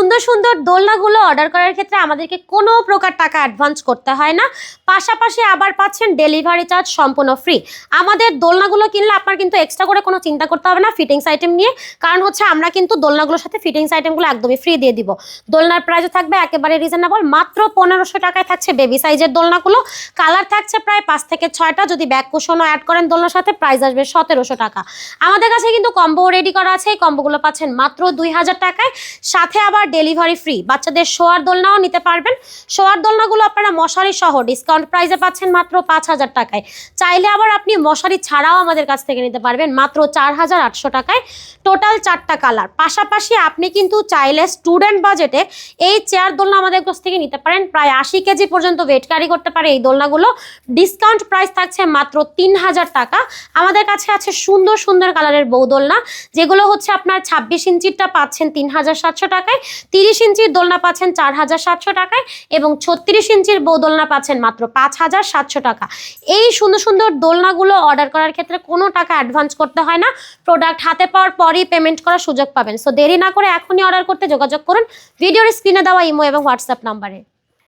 সুন্দর সুন্দর দোলনাগুলো অর্ডার করার ক্ষেত্রে আমাদেরকে কোনো প্রকার টাকা অ্যাডভান্স করতে হয় না, পাশাপাশি আবার পাচ্ছেন ডেলিভারি চার্জ সম্পূর্ণ ফ্রি। আমাদের দোলনাগুলো কিনলে আপনার কিন্তু এক্সট্রা করে কোনো চিন্তা করতে হবে না ফিটিংস আইটেম নিয়ে, কারণ হচ্ছে আমরা কিন্তু দোলনাগুলোর সাথে ফিটিংস আইটেমগুলো একদমই ফ্রি দিয়ে দিব। দোলনার প্রাইসও থাকবে একেবারে রিজনেবল, মাত্র 1500 টাকায় থাকছে বেবি সাইজের দোলনাগুলো। কালার থাকছে প্রায় 5 থেকে 6টা, যদি ব্যাক কুশনও অ্যাড করেন দোলনার সাথে প্রাইস আসবে 1700 টাকা। আমাদের কাছে কিন্তু কম্বো রেডি করা আছে, এই কম্বোগুলো পাচ্ছেন মাত্র 2000 টাকায়, সাথে আবার ডেলিভারি ফ্রি। বাচ্চাদের শোয়ার দোলনাও নিতে পারবেন। শোয়ার দোলনাগুলো আপনারা মশারি সহ ডিসকাউন্ট প্রাইসে পাচ্ছেন মাত্র 5000 টাকায়। চাইলে আবার আপনি মশারি ছাড়াও আমাদের কাছ থেকে নিতে পারবেন মাত্র 4800 টাকায়। টোটাল 4টা কালার। পাশাপাশি আপনি কিন্তু চাইলে স্টুডেন্ট বাজেটে এই চেয়ার দোলনা আমাদের কাছ থেকে নিতে পারেন। প্রায় 80 কেজি পর্যন্ত ওয়েট ক্যারি করতে পারে এই দোলনাগুলো। ডিসকাউন্ট প্রাইস থাকছে মাত্র 3000 টাকা। আমাদের কাছে আছে সুন্দর সুন্দর কালারের বউ দোলনা, যেগুলো হচ্ছে আপনার 26 ইঞ্চিরটা পাচ্ছেন 3700 টাকায়, 30 ইঞ্চির দোলনা পাচ্ছেন 4700 টাকায়, এবং 36 ইঞ্চির বউ দোলনা পাচ্ছেন মাত্র 5700 টাকা। এই সুন্দর সুন্দর দোলনাগুলো অর্ডার করার ক্ষেত্রে কোনো টাকা অ্যাডভান্স করতে হয় না, প্রোডাক্ট হাতে পাওয়ার পরই পেমেন্ট করার সুযোগ পাবেন। সো দেরি না করে এখনই অর্ডার করতে যোগাযোগ করুন ভিডিওর স্ক্রিনে দেওয়া ইমো এবং হোয়াটসঅ্যাপ নাম্বারে।